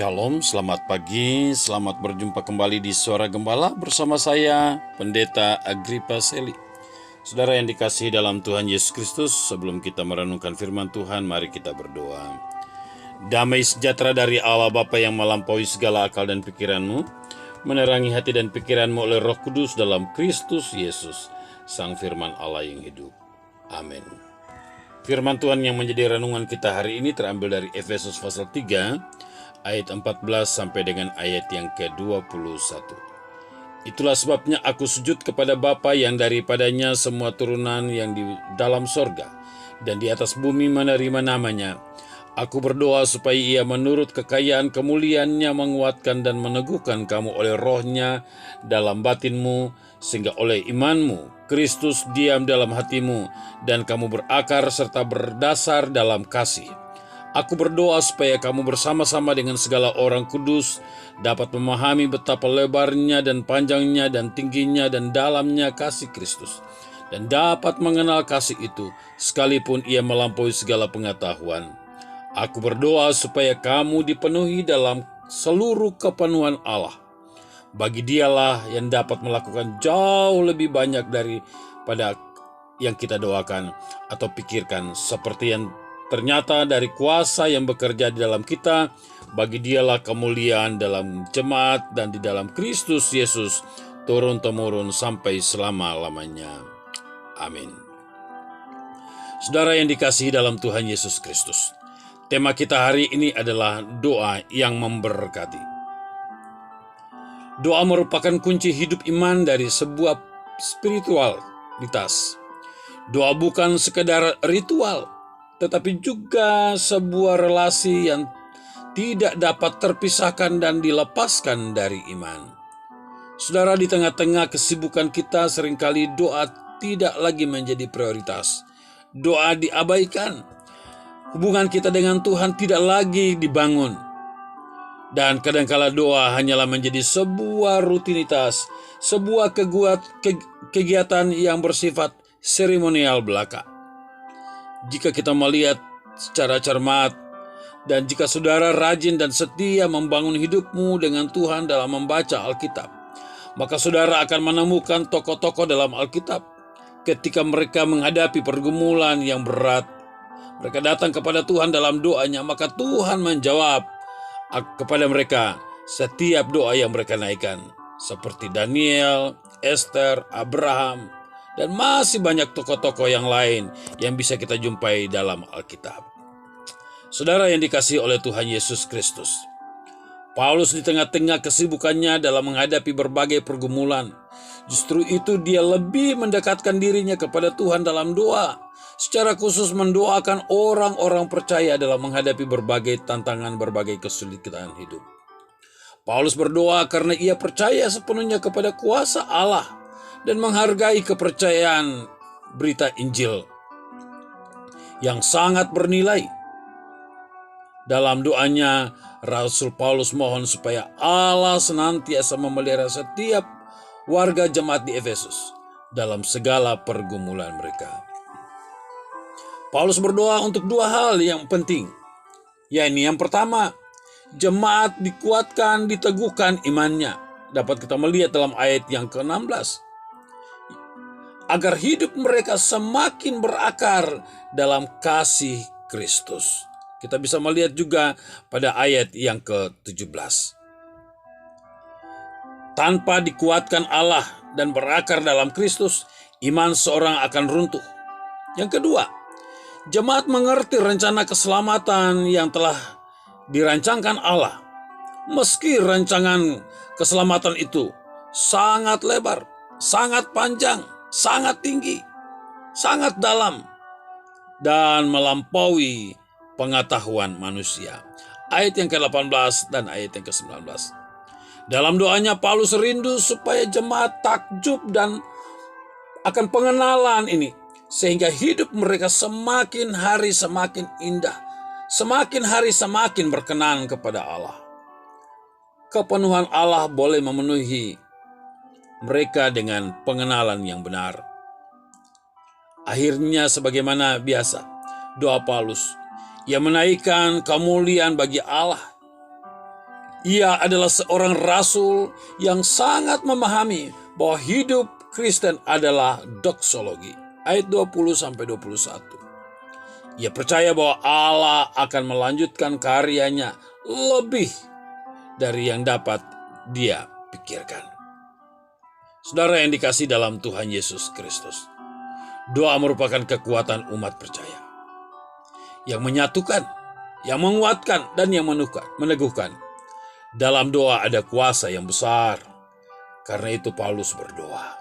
Shalom, selamat pagi, selamat berjumpa kembali di Suara Gembala bersama saya, Pendeta Agrippa Seli. Saudara yang dikasihi dalam Tuhan Yesus Kristus, sebelum kita merenungkan firman Tuhan, mari kita berdoa. Damai sejahtera dari Allah Bapa yang melampaui segala akal dan pikiranmu, menerangi hati dan pikiranmu oleh Roh Kudus dalam Kristus Yesus, Sang Firman Allah yang hidup. Amin. Firman Tuhan yang menjadi renungan kita hari ini terambil dari Efesus pasal 3, ayat 14 sampai dengan ayat yang ke-21. Itulah sebabnya aku sujud kepada Bapa yang daripadanya semua turunan yang di dalam sorga dan di atas bumi menerima namanya. Aku berdoa supaya ia menurut kekayaan kemuliaannya menguatkan dan meneguhkan kamu oleh rohnya dalam batinmu, sehingga oleh imanmu Kristus diam dalam hatimu dan kamu berakar serta berdasar dalam kasih. Aku berdoa supaya kamu bersama-sama dengan segala orang kudus dapat memahami betapa lebarnya dan panjangnya dan tingginya dan dalamnya kasih Kristus, dan dapat mengenal kasih itu sekalipun ia melampaui segala pengetahuan. Aku berdoa supaya kamu dipenuhi dalam seluruh kepenuhan Allah. Bagi dialah yang dapat melakukan jauh lebih banyak daripada yang kita doakan atau pikirkan, seperti yang ternyata dari kuasa yang bekerja di dalam kita. Bagi dialah kemuliaan dalam jemaat dan di dalam Kristus Yesus turun-temurun sampai selama-lamanya. Amin. Saudara yang dikasihi dalam Tuhan Yesus Kristus, tema kita hari ini adalah doa yang memberkati. Doa merupakan kunci hidup iman dari sebuah spiritualitas. Doa bukan sekedar ritual, tetapi juga sebuah relasi yang tidak dapat terpisahkan dan dilepaskan dari iman. Saudara, di tengah-tengah kesibukan kita seringkali doa tidak lagi menjadi prioritas. Doa diabaikan. Hubungan kita dengan Tuhan tidak lagi dibangun. Dan kadangkala doa hanyalah menjadi sebuah rutinitas, sebuah kegiatan yang bersifat seremonial belaka. Jika kita melihat secara cermat, dan jika saudara rajin dan setia membangun hidupmu dengan Tuhan dalam membaca Alkitab, maka saudara akan menemukan tokoh-tokoh dalam Alkitab ketika mereka menghadapi pergumulan yang berat. Mereka datang kepada Tuhan dalam doanya, maka Tuhan menjawab kepada mereka setiap doa yang mereka naikkan, seperti Daniel, Esther, Abraham, dan masih banyak tokoh-tokoh yang lain yang bisa kita jumpai dalam Alkitab. Saudara yang dikasihi oleh Tuhan Yesus Kristus, Paulus di tengah-tengah kesibukannya dalam menghadapi berbagai pergumulan, justru itu dia lebih mendekatkan dirinya kepada Tuhan dalam doa, secara khusus mendoakan orang-orang percaya dalam menghadapi berbagai tantangan, berbagai kesulitan hidup. Paulus berdoa karena ia percaya sepenuhnya kepada kuasa Allah dan menghargai kepercayaan berita Injil yang sangat bernilai. Dalam doanya, Rasul Paulus mohon supaya Allah senantiasa memelihara setiap warga jemaat di Efesus dalam segala pergumulan mereka. Paulus berdoa untuk dua hal yang penting, yakni yang pertama, jemaat dikuatkan, diteguhkan imannya. Dapat kita melihat dalam ayat yang ke-16. Agar hidup mereka semakin berakar dalam kasih Kristus. Kita bisa melihat juga pada ayat yang ke-17. Tanpa dikuatkan Allah dan berakar dalam Kristus, iman seorang akan runtuh. Yang kedua, jemaat mengerti rencana keselamatan yang telah dirancangkan Allah. Meski rancangan keselamatan itu sangat lebar, sangat panjang, sangat tinggi, sangat dalam, dan melampaui pengetahuan manusia. Ayat yang ke-18 dan ayat yang ke-19. Dalam doanya Paulus rindu supaya jemaat takjub dan akan pengenalan ini, sehingga hidup mereka semakin hari semakin indah, semakin hari semakin berkenan kepada Allah. Kepenuhan Allah boleh memenuhi mereka dengan pengenalan yang benar. Akhirnya sebagaimana biasa, doa Paulus, ia menaikkan kemuliaan bagi Allah Ia adalah seorang rasul yang sangat memahami bahwa hidup Kristen adalah doksologi. Ayat 20-21. Ia percaya bahwa Allah akan melanjutkan karyanya lebih dari yang dapat dia pikirkan. Saudara yang dikasihi dalam Tuhan Yesus Kristus, doa merupakan kekuatan umat percaya yang menyatukan, yang menguatkan, dan yang meneguhkan. Dalam doa ada kuasa yang besar. Karena itu Paulus berdoa.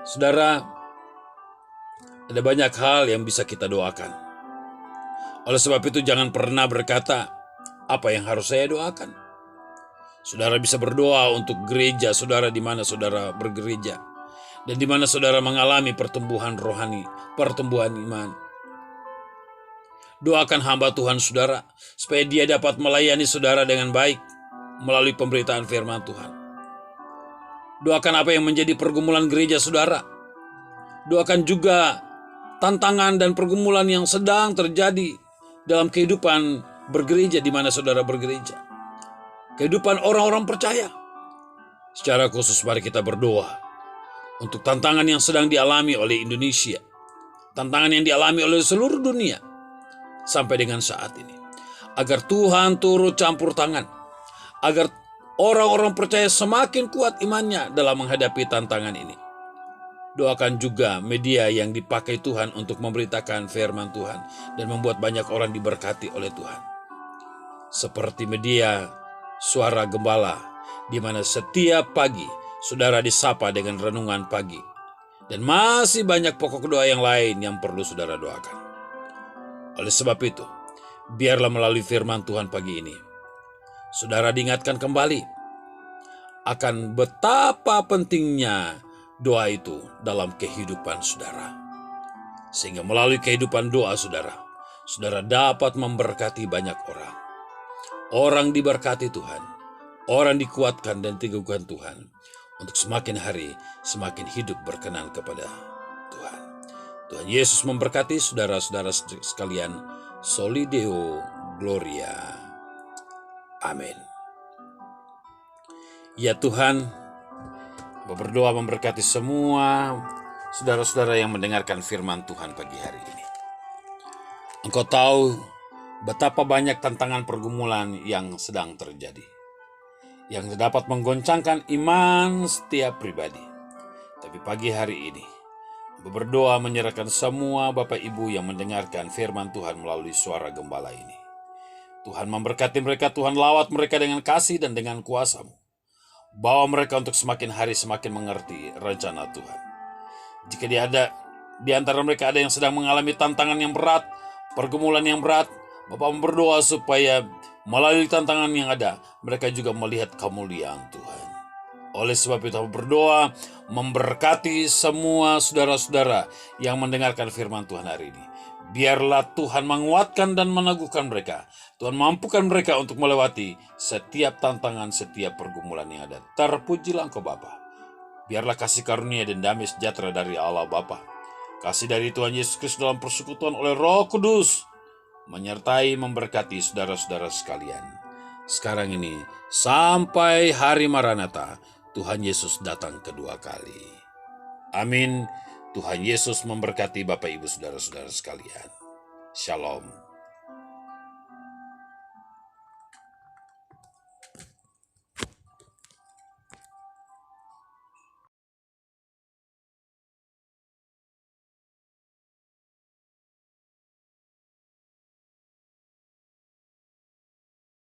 Saudara, ada banyak hal yang bisa kita doakan. Oleh sebab itu jangan pernah berkata, apa yang harus saya doakan? Saudara bisa berdoa untuk gereja saudara di mana saudara bergereja. Dan di mana saudara mengalami pertumbuhan rohani, pertumbuhan iman. Doakan hamba Tuhan saudara, supaya dia dapat melayani saudara dengan baik melalui pemberitaan firman Tuhan. Doakan apa yang menjadi pergumulan gereja saudara. Doakan juga tantangan dan pergumulan yang sedang terjadi dalam kehidupan bergereja di mana saudara bergereja. Kehidupan orang-orang percaya. Secara khusus mari kita berdoa untuk tantangan yang sedang dialami oleh Indonesia. Tantangan yang dialami oleh seluruh dunia sampai dengan saat ini. Agar Tuhan turut campur tangan. Agar orang-orang percaya semakin kuat imannya dalam menghadapi tantangan ini. Doakan juga media yang dipakai Tuhan untuk memberitakan firman Tuhan dan membuat banyak orang diberkati oleh Tuhan. Seperti media Suara Gembala, di mana setiap pagi saudara disapa dengan renungan pagi. Dan masih banyak pokok doa yang lain yang perlu saudara doakan. Oleh sebab itu, biarlah melalui firman Tuhan pagi ini, saudara diingatkan kembali akan betapa pentingnya doa itu dalam kehidupan saudara. Sehingga melalui kehidupan doa saudara, saudara dapat memberkati banyak orang. Orang diberkati Tuhan, orang dikuatkan dan diteguhkan Tuhan untuk semakin hari semakin hidup berkenan kepada Tuhan. Tuhan Yesus memberkati saudara-saudara sekalian. Soli Deo Gloria. Amin. Ya Tuhan, berdoa memberkati semua saudara-saudara yang mendengarkan firman Tuhan pagi hari ini. Engkau tahu betapa banyak tantangan pergumulan yang sedang terjadi, yang dapat menggoncangkan iman setiap pribadi. Tapi pagi hari ini, berdoa menyerahkan semua Bapak Ibu yang mendengarkan firman Tuhan melalui Suara Gembala ini. Tuhan memberkati mereka, Tuhan lawat mereka dengan kasih dan dengan kuasa-Mu. Bawa mereka untuk semakin hari semakin mengerti rencana Tuhan. Jika di antara mereka ada yang sedang mengalami tantangan yang berat, pergumulan yang berat, Bapak berdoa supaya melalui tantangan yang ada, mereka juga melihat kemuliaan Tuhan. Oleh sebab itu berdoa memberkati semua saudara-saudara yang mendengarkan firman Tuhan hari ini. Biarlah Tuhan menguatkan dan meneguhkan mereka. Tuhan mampukan mereka untuk melewati setiap tantangan, setiap pergumulan yang ada. Terpujilah Engkau Bapa. Biarlah kasih karunia dan damai sejahtera dari Allah Bapa, kasih dari Tuhan Yesus Kristus dalam persekutuan oleh Roh Kudus, menyertai memberkati saudara-saudara sekalian. Sekarang ini sampai hari Maranatha, Tuhan Yesus datang kedua kali. Amin. Tuhan Yesus memberkati Bapak Ibu saudara-saudara sekalian. Shalom.